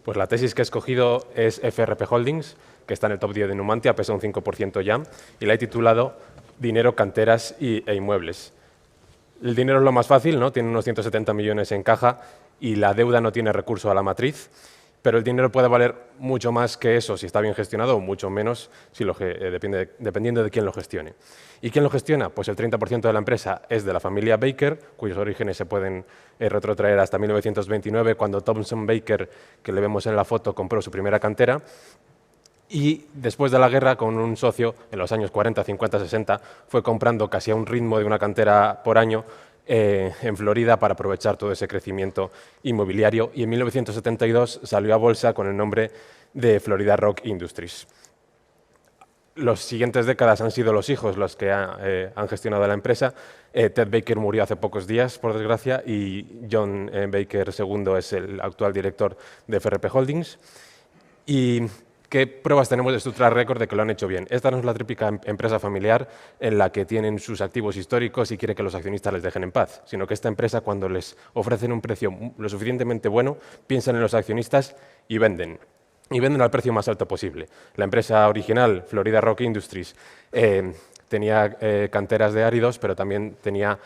Pues la tesis que he escogido es FRP Holdings, que está en el top 10 de Numantia, pesa un 5% ya, y la he titulado Dinero, canteras e inmuebles. El dinero es lo más fácil, ¿no? Tiene unos 170 millones en caja y la deuda no tiene recurso a la matriz, pero el dinero puede valer mucho más que eso si está bien gestionado o mucho menos si dependiendo de quién lo gestione. ¿Y quién lo gestiona? Pues el 30% de la empresa es de la familia Baker, cuyos orígenes se pueden retrotraer hasta 1929, cuando Thomson Baker, que le vemos en la foto, compró su primera cantera. Y después de la guerra, con un socio, en los años 40, 50, 60, fue comprando casi a un ritmo de una cantera por año en Florida para aprovechar todo ese crecimiento inmobiliario. Y en 1972 salió a bolsa con el nombre de Florida Rock Industries. Las siguientes décadas han sido los hijos los que han gestionado la empresa. Ted Baker murió hace pocos días, por desgracia, y John Baker II es el actual director de FRP Holdings. Y ¿qué pruebas tenemos de su track record de que lo han hecho bien? Esta no es la típica empresa familiar en la que tienen sus activos históricos y quiere que los accionistas les dejen en paz, sino que esta empresa, cuando les ofrecen un precio lo suficientemente bueno, piensan en los accionistas y venden. Y venden al precio más alto posible. La empresa original, Florida Rock Industries, tenía canteras de áridos, pero también tenía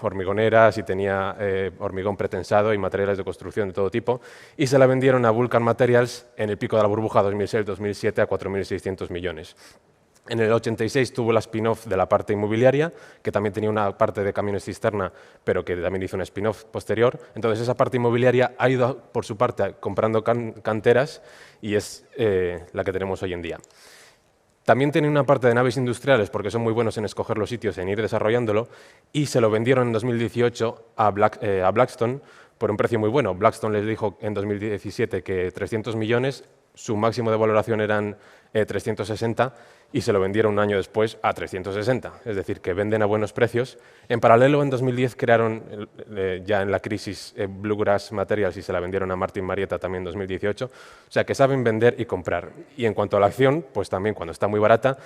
hormigoneras y tenía hormigón pretensado y materiales de construcción de todo tipo, y se la vendieron a Vulcan Materials en el pico de la burbuja 2006-2007 a 4.600 millones. En el 86 tuvo la spin-off de la parte inmobiliaria, que también tenía una parte de camiones cisterna, pero que también hizo un spin-off posterior. Entonces esa parte inmobiliaria ha ido por su parte comprando canteras y es la que tenemos hoy en día. También tiene una parte de naves industriales porque son muy buenos en escoger los sitios, en ir desarrollándolo, y se lo vendieron en 2018 a Blackstone por un precio muy bueno. Blackstone les dijo en 2017 que 300 millones, su máximo de valoración eran 360 y se lo vendieron un año después a 360, es decir, que venden a buenos precios. En paralelo, en 2010 crearon, ya en la crisis, Bluegrass Materials y se la vendieron a Martin Marietta también en 2018, o sea que saben vender y comprar. Y en cuanto a la acción, pues también cuando está muy barata,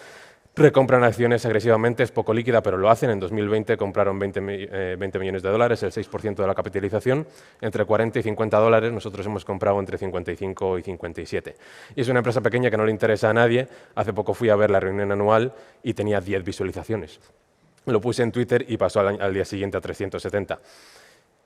recompran acciones agresivamente, es poco líquida, pero lo hacen. En 2020 compraron 20 millones de dólares, el 6% de la capitalización, entre 40 y 50 dólares. Nosotros hemos comprado entre 55 y 57. Y es una empresa pequeña que no le interesa a nadie. Hace poco fui a ver la reunión anual y tenía 10 visualizaciones. Lo puse en Twitter y pasó al día siguiente a 370.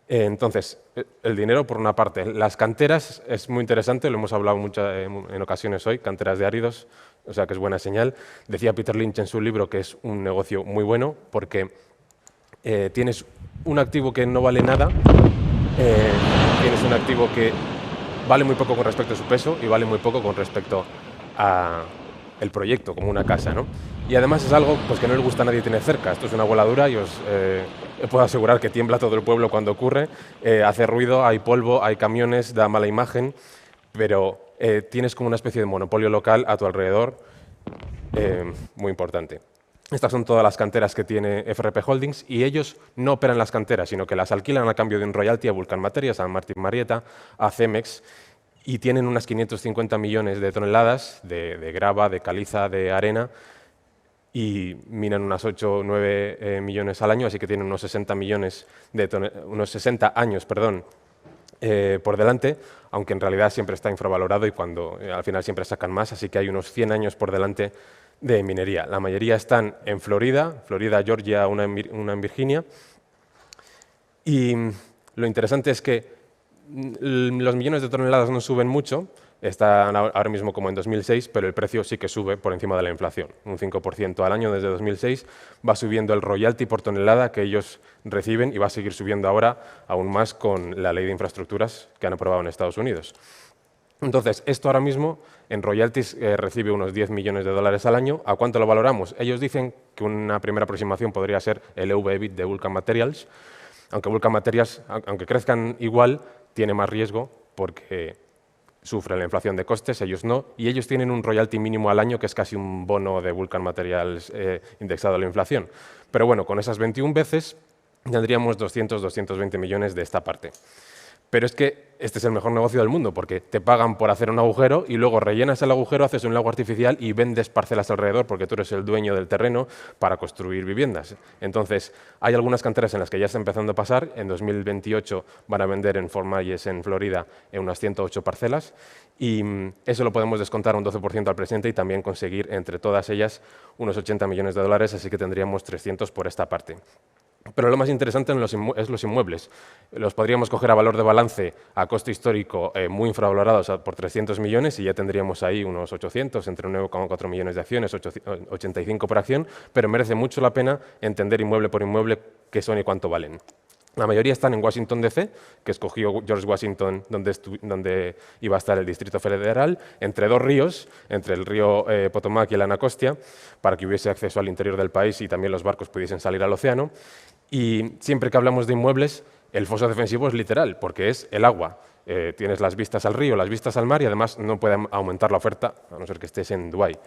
Entonces, el dinero por una parte. Las canteras es muy interesante, lo hemos hablado en ocasiones hoy, canteras de áridos, o sea que es buena señal. Decía Peter Lynch en su libro que es un negocio muy bueno porque tienes un activo que no vale nada, tienes un activo que vale muy poco con respecto a su peso y vale muy poco con respecto a el proyecto, como una casa, ¿no? Y además es algo pues, que no le gusta a nadie tener cerca. Esto es una voladura y os puedo asegurar que tiembla todo el pueblo cuando ocurre, hace ruido, hay polvo, hay camiones, da mala imagen, pero tienes como una especie de monopolio local a tu alrededor muy importante. Estas son todas las canteras que tiene FRP Holdings y ellos no operan las canteras, sino que las alquilan a cambio de un royalty a Vulcan Materials, a Martin Marietta, a Cemex, y tienen unas 550 millones de toneladas de grava, de caliza, de arena, y minan unas 8 o 9 millones al año, así que tienen unos 60 años por delante, aunque en realidad siempre está infravalorado y al final siempre sacan más, así que hay unos 100 años por delante de minería. La mayoría están en Florida, Georgia, una en Virginia, y lo interesante es que los millones de toneladas no suben mucho, están ahora mismo como en 2006, pero el precio sí que sube por encima de la inflación, un 5% al año desde 2006. Va subiendo el royalty por tonelada que ellos reciben y va a seguir subiendo ahora aún más con la ley de infraestructuras que han aprobado en Estados Unidos. Entonces, esto ahora mismo en royalties recibe unos 10 millones de dólares al año. ¿A cuánto lo valoramos? Ellos dicen que una primera aproximación podría ser el EV/EBIT de Vulcan Materials, aunque Vulcan Materials, aunque crezcan igual, tiene más riesgo porque sufren la inflación de costes, ellos no, y ellos tienen un royalty mínimo al año que es casi un bono de Vulcan Materials indexado a la inflación. Pero bueno, con esas 21 veces tendríamos 200-220 millones de esta parte. Pero es que este es el mejor negocio del mundo, porque te pagan por hacer un agujero y luego rellenas el agujero, haces un lago artificial y vendes parcelas alrededor porque tú eres el dueño del terreno para construir viviendas. Entonces, hay algunas canteras en las que ya está empezando a pasar. En 2028 van a vender en Fort Myers, en Florida, en unas 108 parcelas y eso lo podemos descontar un 12% al presente y también conseguir entre todas ellas unos 80 millones de dólares, así que tendríamos 300 por esta parte. Pero lo más interesante es los inmuebles. Los podríamos coger a valor de balance a coste histórico muy infravalorados por 300 millones y ya tendríamos ahí unos 800, entre 9,4 millones de acciones, 85 por acción, pero merece mucho la pena entender inmueble por inmueble qué son y cuánto valen. La mayoría están en Washington, D.C., que escogió George Washington, donde iba a estar el Distrito Federal, entre dos ríos, entre el río Potomac y el Anacostia, para que hubiese acceso al interior del país y también los barcos pudiesen salir al océano. Y siempre que hablamos de inmuebles, el foso defensivo es literal, porque es el agua. Tienes las vistas al río, las vistas al mar y además no puede aumentar la oferta, a no ser que estés en Dubái.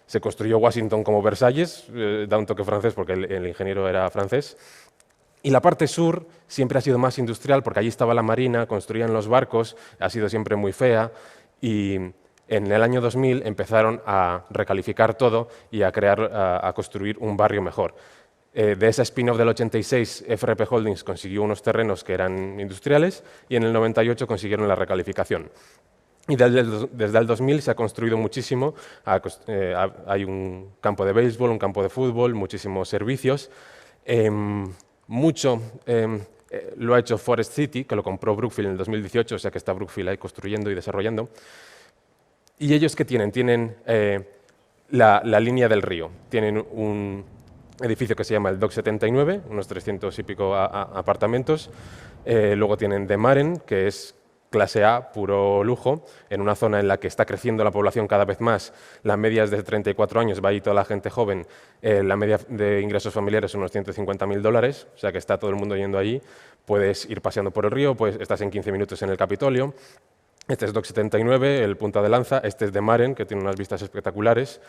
Se construyó Washington como Versalles, da un toque francés porque el ingeniero era francés. Y la parte sur siempre ha sido más industrial porque allí estaba la marina, construían los barcos, ha sido siempre muy fea y en el año 2000 empezaron a recalificar todo y a construir un barrio mejor. De esa spin-off del 86, FRP Holdings consiguió unos terrenos que eran industriales y en el 98 consiguieron la recalificación. Y desde el 2000 se ha construido muchísimo, hay un campo de béisbol, un campo de fútbol, muchísimos servicios. Mucho lo ha hecho Forest City, que lo compró Brookfield en el 2018, o sea que está Brookfield ahí construyendo y desarrollando. ¿Y ellos qué tienen? Tienen la línea del río. Tienen un edificio que se llama el Dock 79, unos 300 y pico apartamentos. Luego tienen The Maren, que es clase A, puro lujo, en una zona en la que está creciendo la población cada vez más. La media es de 34 años, va ahí toda la gente joven. La media de ingresos familiares son unos $150.000, o sea que está todo el mundo yendo allí. Puedes ir paseando por el río, pues estás en 15 minutos en el Capitolio. Este es Dock 79, el punta de lanza. Este es The Maren, que tiene unas vistas espectaculares.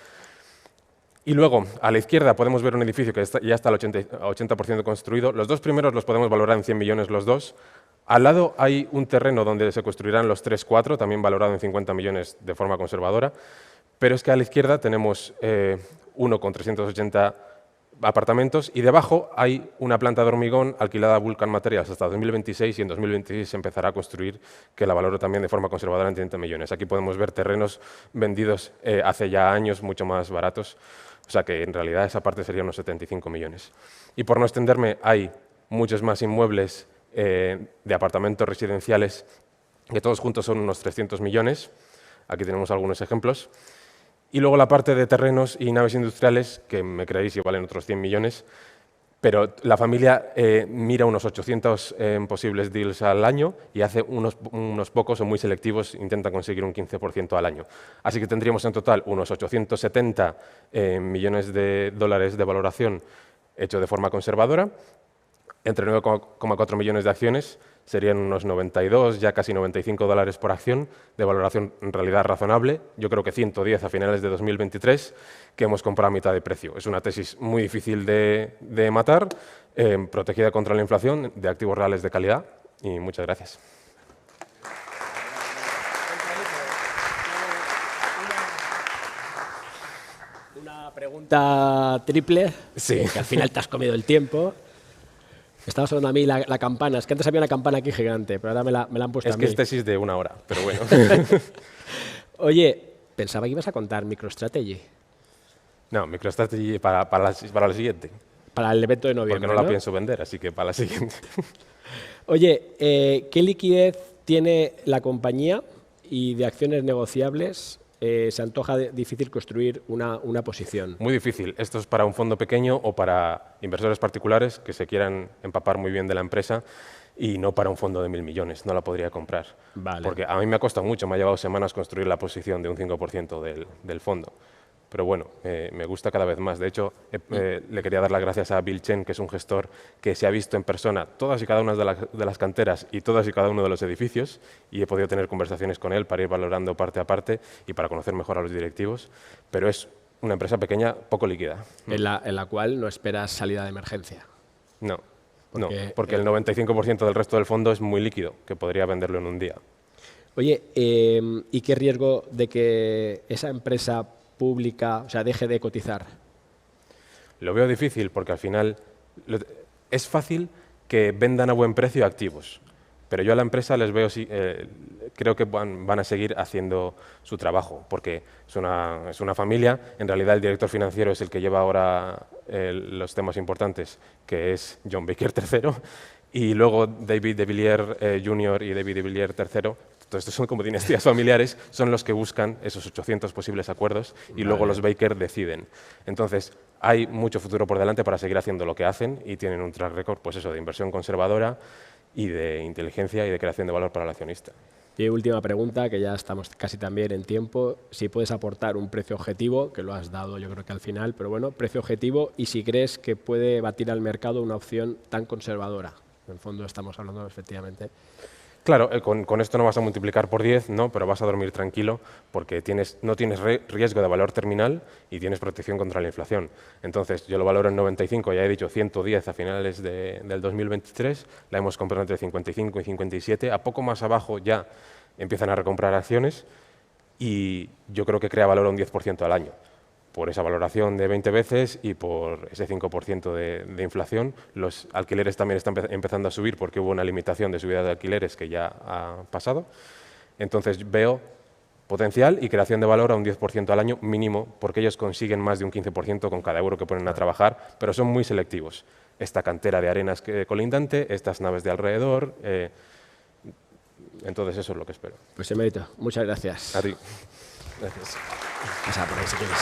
Y luego, a la izquierda, podemos ver un edificio que ya está al 80% construido. Los dos primeros los podemos valorar en 100 millones los dos. Al lado hay un terreno donde se construirán los 3-4, también valorado en 50 millones de forma conservadora. Pero es que a la izquierda tenemos uno con 380 apartamentos y debajo hay una planta de hormigón alquilada a Vulcan Materials hasta 2026 y en 2026 se empezará a construir, que la valoro también de forma conservadora en 30 millones. Aquí podemos ver terrenos vendidos hace ya años mucho más baratos, o sea que en realidad esa parte sería unos 75 millones. Y por no extenderme, hay muchos más inmuebles de apartamentos residenciales que todos juntos son unos 300 millones. Aquí tenemos algunos ejemplos. Y luego la parte de terrenos y naves industriales, que me creéis que valen otros 100 millones, pero la familia mira unos 800 posibles deals al año y hace unos pocos o muy selectivos, intenta conseguir un 15% al año. Así que tendríamos en total unos 870 millones de dólares de valoración hecho de forma conservadora. Entre 9,4 millones de acciones serían unos 92, ya casi $95 por acción, de valoración en realidad razonable. Yo creo que 110 a finales de 2023, que hemos comprado a mitad de precio. Es una tesis muy difícil de matar, protegida contra la inflación, de activos reales de calidad. Y muchas gracias. Una pregunta triple, Sí. Que al final te has comido el tiempo. Estaba sonando a mí la campana. Es que antes había una campana aquí gigante, pero ahora me la han puesto a mí. Es que es tesis de 1 hora, pero bueno. Oye, pensaba que ibas a contar MicroStrategy. No, MicroStrategy para la siguiente. Para el evento de noviembre, Porque no la pienso vender, así que para la siguiente. Oye, ¿qué liquidez tiene la compañía y de acciones negociables? Se antoja difícil construir una posición. Muy difícil. Esto es para un fondo pequeño o para inversores particulares que se quieran empapar muy bien de la empresa y no para un fondo de 1.000 millones. No la podría comprar. Vale. Porque a mí me ha costado mucho, me ha llevado semanas construir la posición de un 5% del fondo. Pero bueno, me gusta cada vez más. De hecho, le quería dar las gracias a Bill Chen, que es un gestor que se ha visto en persona todas y cada una de las canteras y todas y cada uno de los edificios y he podido tener conversaciones con él para ir valorando parte a parte y para conocer mejor a los directivos. Pero es una empresa pequeña, poco líquida. En la cual no esperas salida de emergencia. No. No, porque el 95% del resto del fondo es muy líquido, que podría venderlo en un día. Oye, ¿y qué riesgo de que esa empresa pública, o sea, deje de cotizar? Lo veo difícil porque al final es fácil que vendan a buen precio activos, pero yo a la empresa les veo, creo que van a seguir haciendo su trabajo, porque es una familia. En realidad el director financiero es el que lleva ahora los temas importantes, que es John Baker III, y luego David de Villiers Jr. y David de Villiers III. Entonces, estos son como dinastías familiares, son los que buscan esos 800 posibles acuerdos y luego los Baker deciden. Entonces, hay mucho futuro por delante para seguir haciendo lo que hacen y tienen un track record, pues eso, de inversión conservadora y de inteligencia y de creación de valor para el accionista. Y última pregunta, que ya estamos casi también en tiempo, si puedes aportar un precio objetivo, que lo has dado yo creo que al final, pero bueno, precio objetivo, y si crees que puede batir al mercado una opción tan conservadora. En el fondo estamos hablando efectivamente. Claro, con esto no vas a multiplicar por 10, ¿no? Pero vas a dormir tranquilo porque no tienes riesgo de valor terminal y tienes protección contra la inflación. Entonces, yo lo valoro en 95, ya he dicho 110 a finales del 2023, la hemos comprado entre 55 y 57, a poco más abajo ya empiezan a recomprar acciones y yo creo que crea valor a un 10% al año. Por esa valoración de 20 veces y por ese 5% de inflación. Los alquileres también están empezando a subir porque hubo una limitación de subida de alquileres que ya ha pasado. Entonces veo potencial y creación de valor a un 10% al año mínimo, porque ellos consiguen más de un 15% con cada euro que ponen a trabajar, pero son muy selectivos. Esta cantera de arenas colindante, estas naves de alrededor. Entonces eso es lo que espero. Pues Emérito, muchas gracias. A ti. Gracias. Pasa por ahí si quieres.